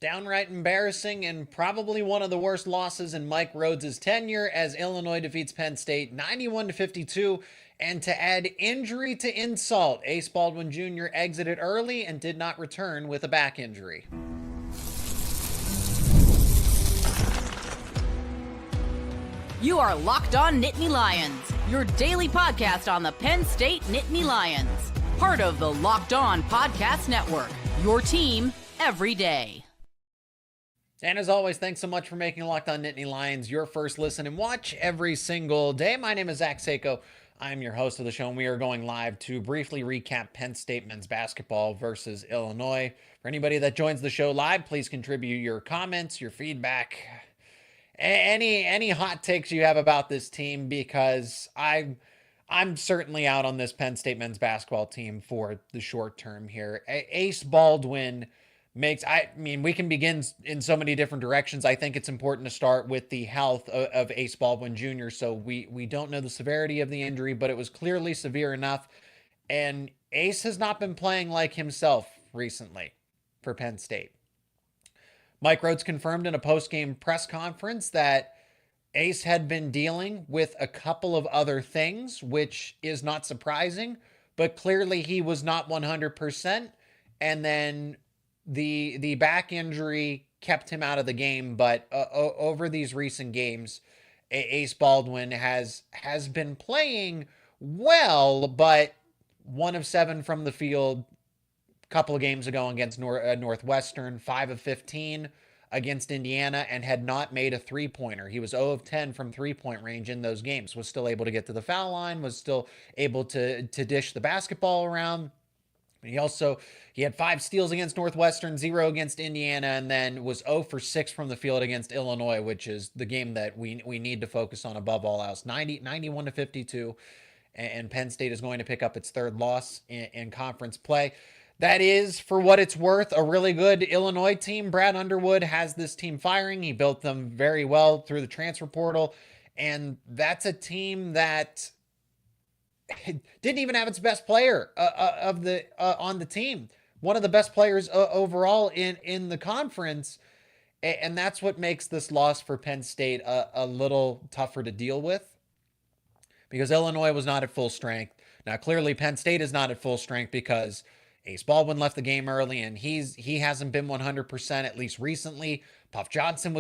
Downright embarrassing and probably one of the worst losses in Mike Rhoades' tenure as Illinois defeats Penn State 91-52. And to add injury to insult, Ace Baldwin Jr. exited early and did not return with a back injury. You are Locked On Nittany Lions, your daily podcast on the Penn State Nittany Lions. Part of the Locked On Podcast Network, your team every day. And as always, thanks so much for making Locked On Nittany Lions your first listen and watch every single day. My name is Zach Seyko. I'm your host of the show, and we are going live to briefly recap Penn State men's basketball versus Illinois. For anybody that joins the show live, please contribute your comments, your feedback, any hot takes you have about this team, because I'm certainly out on this Penn State men's basketball team for the short term here. Ace Baldwin we can begin in so many different directions. I think it's important to start with the health of Ace Baldwin Jr. So we don't know the severity of the injury, but it was clearly severe enough. And Ace has not been playing like himself recently for Penn State. Mike Rhoades confirmed in a post-game press conference that Ace had been dealing with a couple of other things, which is not surprising, but clearly he was not 100%. And then the back injury kept him out of the game. But over these recent games, Ace Baldwin has been playing well, but 1 of 7 from the field a couple of games ago against Northwestern, 5 of 15 against Indiana, and had not made a three-pointer. He was 0 of 10 from three-point range in those games, was still able to get to the foul line, was still able to dish the basketball around. He had 5 steals against Northwestern, 0 against Indiana, and then was 0 for 6 from the field against Illinois, which is the game that we need to focus on above all else. 91-52, and Penn State is going to pick up its third loss in conference play. That is, for what it's worth, a really good Illinois team. Brad Underwood has this team firing. He built them very well through the transfer portal, and that's a team that didn't even have its best player on the team. One of the best players overall in the conference, and that's what makes this loss for Penn State a little tougher to deal with, because Illinois was not at full strength. Now, clearly, Penn State is not at full strength because Ace Baldwin left the game early, and he hasn't been 100%, at least recently. Puff Johnson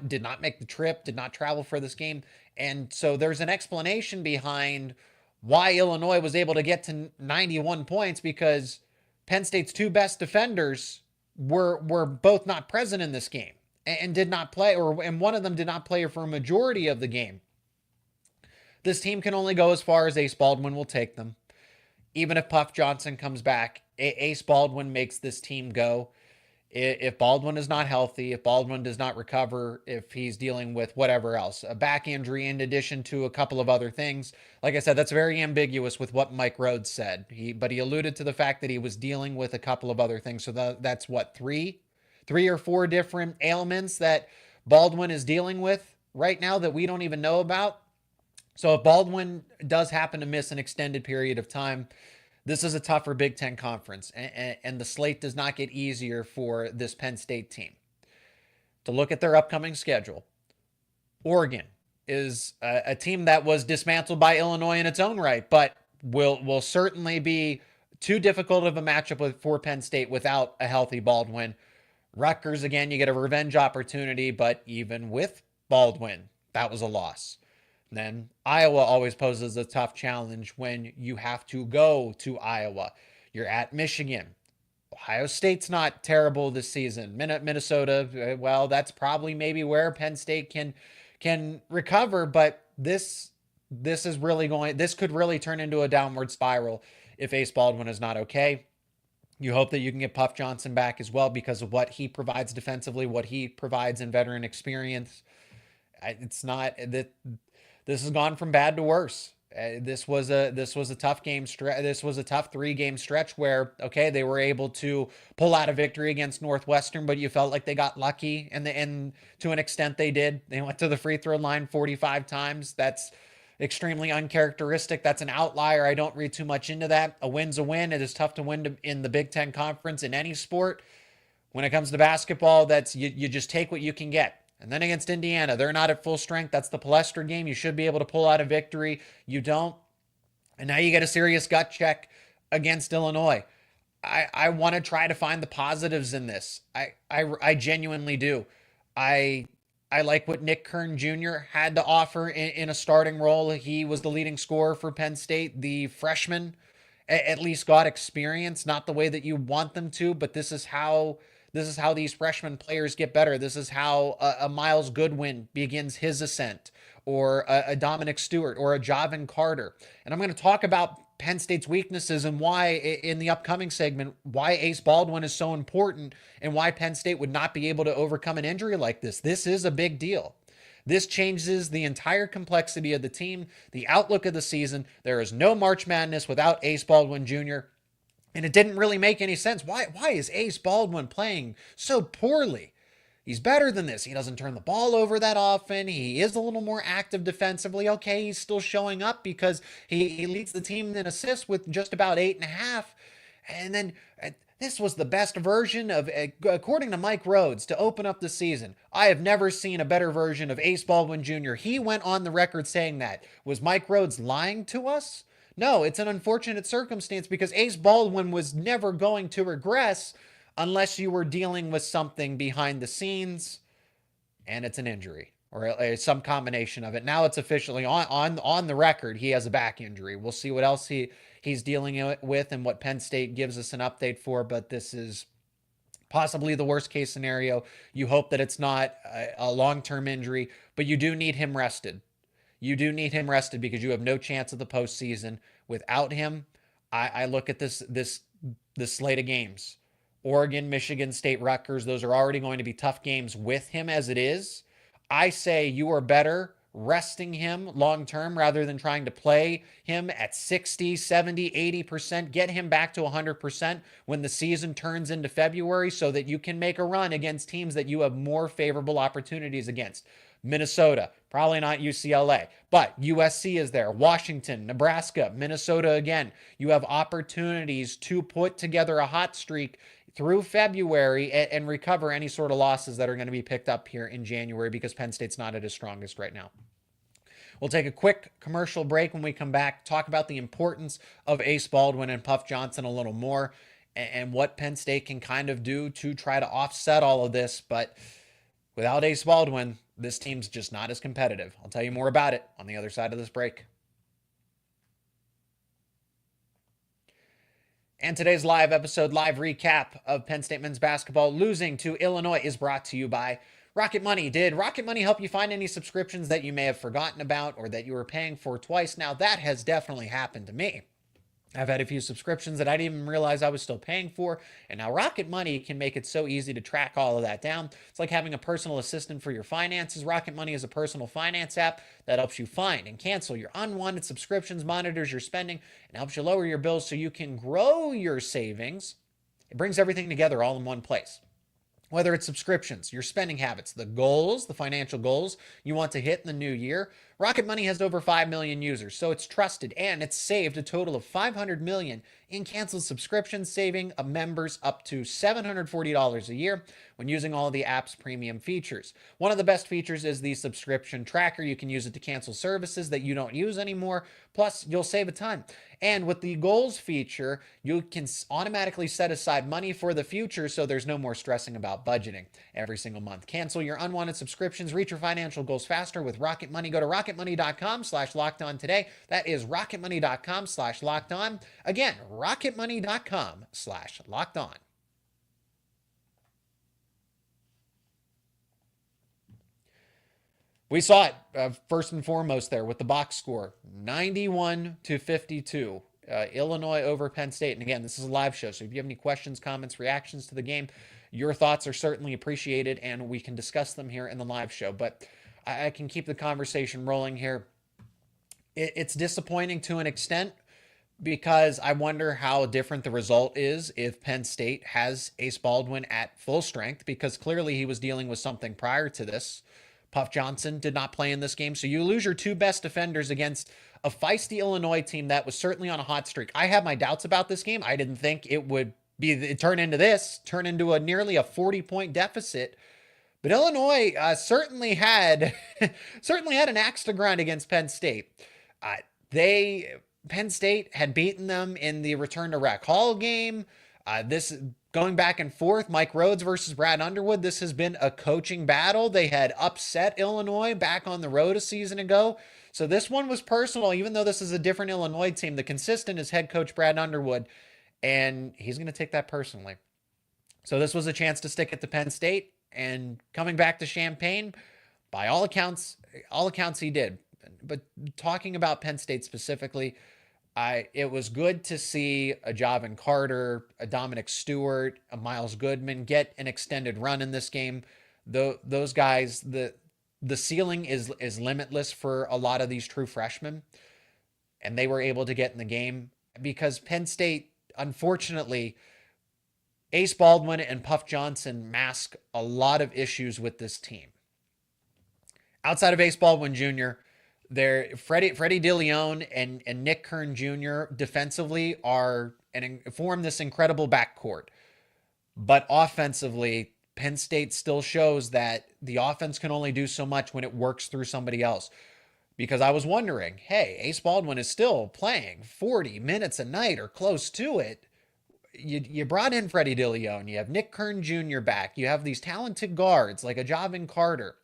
did not make the trip, did not travel for this game. And so there's an explanation behind why Illinois was able to get to 91 points, because Penn State's 2 best defenders were both not present in this game and did not play, and one of them did not play for a majority of the game. This team can only go as far as Ace Baldwin will take them. Even if Puff Johnson comes back, Ace Baldwin makes this team go. If Baldwin is not healthy, if Baldwin does not recover, if he's dealing with whatever else, a back injury in addition to a couple of other things. Like I said, that's very ambiguous with what Mike Rhoades said. But he alluded to the fact that he was dealing with a couple of other things. So that's what, three or 4 different ailments that Baldwin is dealing with right now that we don't even know about. So if Baldwin does happen to miss an extended period of time, this is a tougher Big Ten conference, and the slate does not get easier for this Penn State team. To look at their upcoming schedule, Oregon is a team that was dismantled by Illinois in its own right, but will certainly be too difficult of a matchup for Penn State without a healthy Baldwin. Rutgers, again, you get a revenge opportunity, but even with Baldwin, that was a loss. Then Iowa always poses a tough challenge when you have to go to Iowa. You're at Michigan. Ohio State's not terrible this season. Minnesota, well, that's probably maybe where Penn State can recover, but this could really turn into a downward spiral if Ace Baldwin is not okay. You hope that you can get Puff Johnson back as well because of what he provides defensively, what he provides in veteran experience. It's not that. This has gone from bad to worse. This was a tough game stretch. This was a tough 3-game stretch where, okay, they were able to pull out a victory against Northwestern, but you felt like they got lucky, and to an extent they did. They went to the free throw line 45 times. That's extremely uncharacteristic. That's an outlier. I don't read too much into that. A win's a win. It is tough to win in the Big Ten Conference in any sport. When it comes to basketball, that's you just take what you can get. And then against Indiana, they're not at full strength. That's the Palestra game. You should be able to pull out a victory. You don't. And now you get a serious gut check against Illinois. I want to try to find the positives in this. I genuinely do. I I like what Nick Kern Jr. had to offer in a starting role. He was the leading scorer for Penn State. The freshman at least got experience, not the way that you want them to, but this is how these freshman players get better. This is how a Miles Goodwin begins his ascent, or a Dominic Stewart, or a Javin Carter. And I'm going to talk about Penn State's weaknesses and why, in the upcoming segment, why Ace Baldwin is so important and why Penn State would not be able to overcome an injury like this. This is a big deal. This changes the entire complexity of the team, the outlook of the season. There is no March Madness without Ace Baldwin Jr., and it didn't really make any sense. Why is Ace Baldwin playing so poorly? He's better than this. He doesn't turn the ball over that often. He is a little more active defensively. Okay, he's still showing up because he leads the team in assists with just about 8.5. And then this was the best version of, according to Mike Rhoades, to open up the season. I have never seen a better version of Ace Baldwin Jr. He went on the record saying that. Was Mike Rhoades lying to us? No, it's an unfortunate circumstance because Ace Baldwin was never going to regress unless you were dealing with something behind the scenes and it's an injury or some combination of it. Now it's officially on the record. He has a back injury. We'll see what else he's dealing with and what Penn State gives us an update for, but this is possibly the worst case scenario. You hope that it's not a long-term injury, but you do need him rested. You do need him rested because you have no chance of the postseason without him. I look at this slate of games. Oregon, Michigan State, Rutgers, those are already going to be tough games with him as it is. I say you are better resting him long-term rather than trying to play him at 60, 70, 80%. Get him back to 100% when the season turns into February so that you can make a run against teams that you have more favorable opportunities against. Minnesota, probably not UCLA, but USC is there. Washington, Nebraska, Minnesota again. You have opportunities to put together a hot streak through February and recover any sort of losses that are going to be picked up here in January because Penn State's not at its strongest right now. We'll take a quick commercial break. When we come back, talk about the importance of Ace Baldwin and Puff Johnson a little more and what Penn State can kind of do to try to offset all of this. But without Ace Baldwin, this team's just not as competitive. I'll tell you more about it on the other side of this break. And today's live recap of Penn State men's basketball losing to Illinois is brought to you by Rocket Money. Did Rocket Money help you find any subscriptions that you may have forgotten about or that you were paying for twice? Now, that has definitely happened to me. I've had a few subscriptions that I didn't even realize I was still paying for, and now Rocket Money can make it so easy to track all of that down. It's like having a personal assistant for your finances. Rocket Money is a personal finance app that helps you find and cancel your unwanted subscriptions, monitors your spending, and helps you lower your bills so you can grow your savings. It brings everything together all in one place. Whether it's subscriptions, your spending habits, the goals, the financial goals you want to hit in the new year, Rocket Money has over 5 million users, so it's trusted, and it's saved a total of $500 million in canceled subscriptions, saving members up to $740 a year when using all of the app's premium features. One of the best features is the subscription tracker. You can use it to cancel services that you don't use anymore, plus you'll save a ton. And with the goals feature, you can automatically set aside money for the future so there's no more stressing about budgeting every single month. Cancel your unwanted subscriptions, reach your financial goals faster with Rocket Money. Go to rocketmoney.com/lockedon today. That is rocketmoney.com/lockedon. Again, rocketmoney.com/lockedon. We saw it first and foremost there with the box score, 91-52. Illinois over Penn State. And again, this is a live show, so if you have any questions, comments, reactions to the game, your thoughts are certainly appreciated, and we can discuss them here in the live show. But I can keep the conversation rolling here. It's disappointing to an extent because I wonder how different the result is if Penn State has Ace Baldwin at full strength, because clearly he was dealing with something prior to this. Puff Johnson did not play in this game, so you lose your two best defenders against a feisty Illinois team that was certainly on a hot streak. I have my doubts about this game. I didn't think it would turn into a nearly a 40-point deficit. But Illinois certainly had certainly had an axe to grind against Penn State. Uh, Penn State had beaten them in the return to Rec Hall game. This going back and forth, Mike Rhoades versus Brad Underwood. This has been a coaching battle. They had upset Illinois back on the road a season ago. So this one was personal, even though this is a different Illinois team. The consistent is head coach Brad Underwood, and he's going to take that personally. So this was a chance to stick it to Penn State, and coming back to Champaign, by all accounts he did. But talking about Penn State specifically, it was good to see a Javin Carter, a Dominic Stewart, a Miles Goodman get an extended run in this game. Those guys, the ceiling is limitless for a lot of these true freshmen, and they were able to get in the game because Penn State, unfortunately, Ace Baldwin and Puff Johnson mask a lot of issues with this team. Outside of Ace Baldwin Jr., Freddie DeLeon and Nick Kern Jr. defensively form this incredible backcourt. But offensively, Penn State still shows that the offense can only do so much when it works through somebody else. Because I was wondering, hey, Ace Baldwin is still playing 40 minutes a night or close to it. You brought in Freddie DeLeon. You have Nick Kern Jr. back. You have these talented guards like a Javin Carter.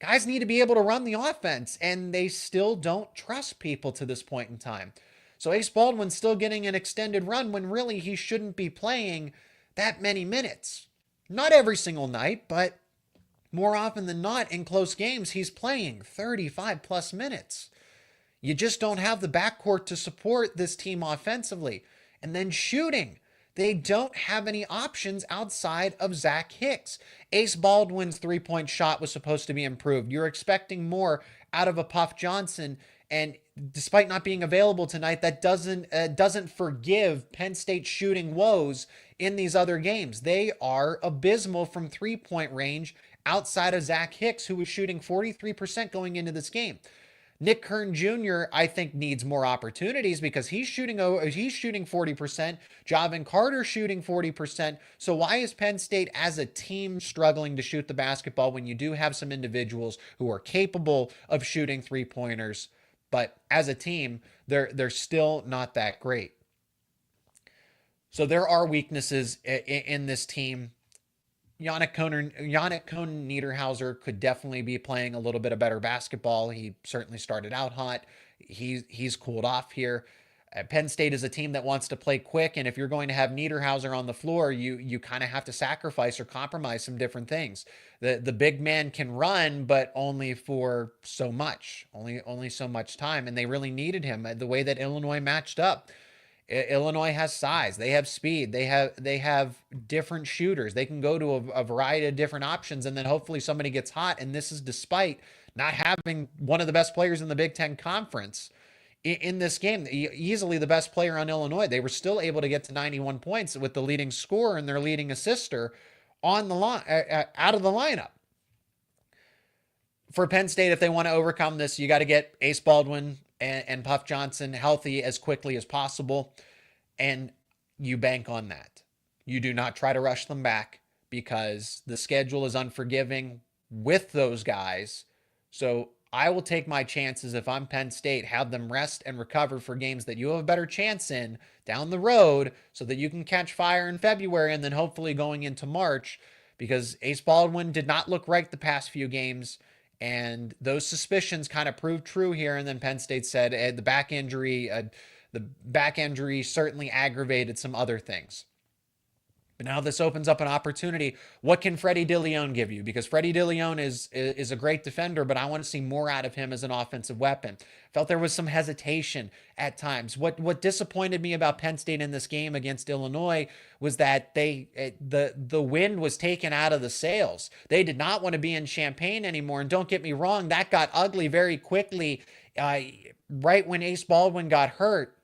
Guys need to be able to run the offense, and they still don't trust people to this point in time. So Ace Baldwin's still getting an extended run when really he shouldn't be playing that many minutes. Not every single night, but more often than not in close games, he's playing 35 plus minutes. You just don't have the backcourt to support this team offensively. And then shooting. They don't have any options outside of Zach Hicks. Ace Baldwin's three-point shot was supposed to be improved. You're expecting more out of a Puff Johnson, and despite not being available tonight, that doesn't forgive Penn State shooting woes in these other games. They are abysmal from three-point range outside of Zach Hicks, who was shooting 43% going into this game. Nick Kern Jr., I think, needs more opportunities because he's shooting 40%. Javin Carter shooting 40%. So why is Penn State as a team struggling to shoot the basketball when you do have some individuals who are capable of shooting three-pointers, but as a team, they're still not that great. So there are weaknesses in this team. Yannick Cohn Niederhauser could definitely be playing a little bit of better basketball. He certainly started out hot. He's cooled off here. Penn State is a team that wants to play quick, and if you're going to have Niederhauser on the floor, you kind of have to sacrifice or compromise some different things. The big man can run, but only for so much, only so much time, and they really needed him. The way that Illinois matched up. Illinois has size. They have speed. They have different shooters. They can go to a variety of different options, and then hopefully somebody gets hot. And this is despite not having one of the best players in the Big Ten Conference in this game. Easily the best player on Illinois. They were still able to get to 91 points with the leading scorer and their leading assister on the line, out of the lineup. For Penn State, if they want to overcome this, you got to get Ace Baldwin and Puff Johnson healthy as quickly as possible. And you bank on that. You do not try to rush them back because the schedule is unforgiving with those guys. So I will take my chances if I'm Penn State, have them rest and recover for games that you have a better chance in down the road so that you can catch fire in February and then hopefully going into March, because Ace Baldwin did not look right the past few games. And those suspicions kind of proved true here. And then Penn State said the back injury certainly aggravated some other things. But now this opens up an opportunity. What can Freddie DeLeon give you? Because Freddie DeLeon is a great defender, but I want to see more out of him as an offensive weapon. Felt there was some hesitation at times. What disappointed me about Penn State in this game against Illinois was that the wind was taken out of the sails. They did not want to be in Champaign anymore. And don't get me wrong, that got ugly very quickly right when Ace Baldwin got hurt.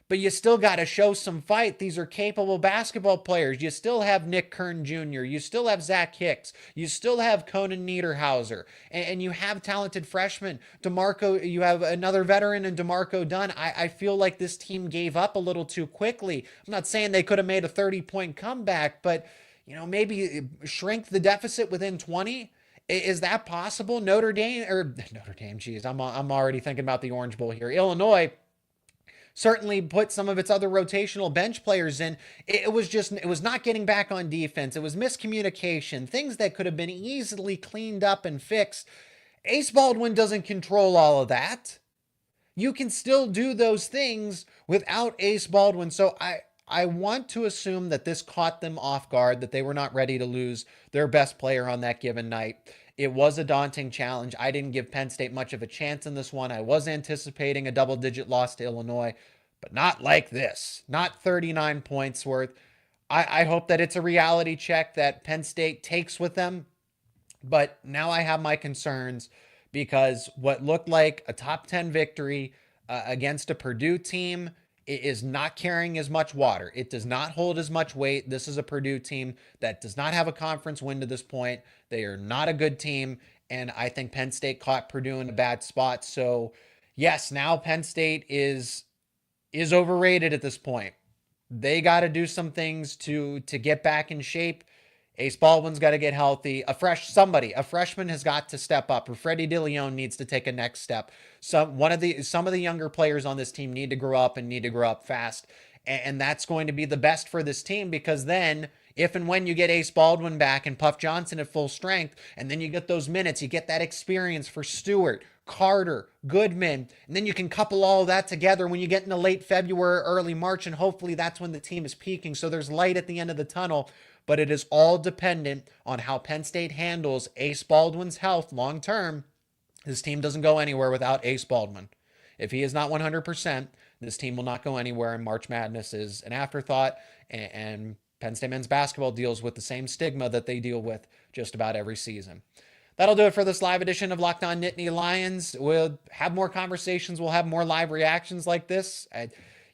but you still got to show some fight. These are capable basketball players. You still have Nick Kern Jr. You still have Zach Hicks. You still have Conan Niederhauser. And you have talented freshmen. DeMarco, you have another veteran in DeMarco Dunn. I feel like this team gave up a little too quickly. I'm not saying they could have made a 30-point comeback, but maybe shrink the deficit within 20. Is that possible? Notre Dame, geez, I'm already thinking about the Orange Bowl here. Illinois certainly put some of its other rotational bench players in. It was not getting back on defense. It was miscommunication, things that could have been easily cleaned up and fixed. Ace Baldwin doesn't control all of that. You can still do those things without Ace Baldwin. So I want to assume that this caught them off guard, that they were not ready to lose their best player on that given night. It was a daunting challenge. I didn't give Penn State much of a chance in this one. I was anticipating a double-digit loss to Illinois, but not like this. Not 39 points worth. I hope that it's a reality check that Penn State takes with them, but now I have my concerns because what looked like a top 10 victory against a Purdue team is not carrying as much water. It does not hold as much weight. This is a Purdue team that does not have a conference win to this point. They are not a good team, and I think Penn State caught Purdue in a bad spot. So, yes, now Penn State is overrated at this point. They got to do some things to get back in shape. Ace Baldwin's got to get healthy. A freshman has got to step up. Or Freddie DeLeon needs to take a next step. Some of the younger players on this team need to grow up and need to grow up fast. And that's going to be the best for this team, because then if and when you get Ace Baldwin back and Puff Johnson at full strength, and then you get those minutes, you get that experience for Stewart, Carter, Goodman, and then you can couple all of that together when you get into late February, early March, and hopefully that's when the team is peaking. So there's light at the end of the tunnel. But it is all dependent on how Penn State handles Ace Baldwin's health long term. This team doesn't go anywhere without Ace Baldwin. If he is not 100%, this team will not go anywhere, and March Madness is an afterthought, and Penn State men's basketball deals with the same stigma that they deal with just about every season. That'll do it for this live edition of Locked On Nittany Lions. We'll have more conversations. We'll have more live reactions like this.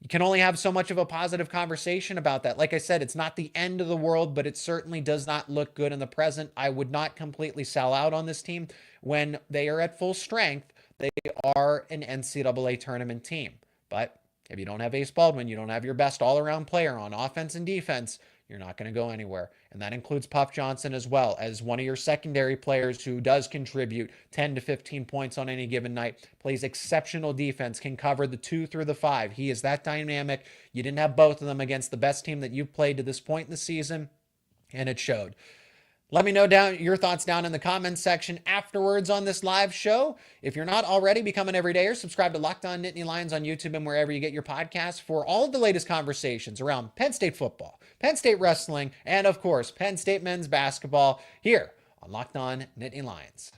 You can only have so much of a positive conversation about that. Like I said, it's not the end of the world, but it certainly does not look good in the present. I would not completely sell out on this team. When they are at full strength, they are an NCAA tournament team. But if you don't have Ace Baldwin, you don't have your best all-around player on offense and defense, you're not going to go anywhere. And that includes Puff Johnson as well, as one of your secondary players who does contribute 10 to 15 points on any given night, plays exceptional defense, can cover the 2 through the 5. He is that dynamic. You didn't have both of them against the best team that you've played to this point in the season, and it showed. Let me know your thoughts down in the comments section afterwards on this live show. If you're not already, become an everydayer. Subscribe to Locked On Nittany Lions on YouTube and wherever you get your podcasts for all of the latest conversations around Penn State football, Penn State wrestling, and of course, Penn State men's basketball here on Locked On Nittany Lions.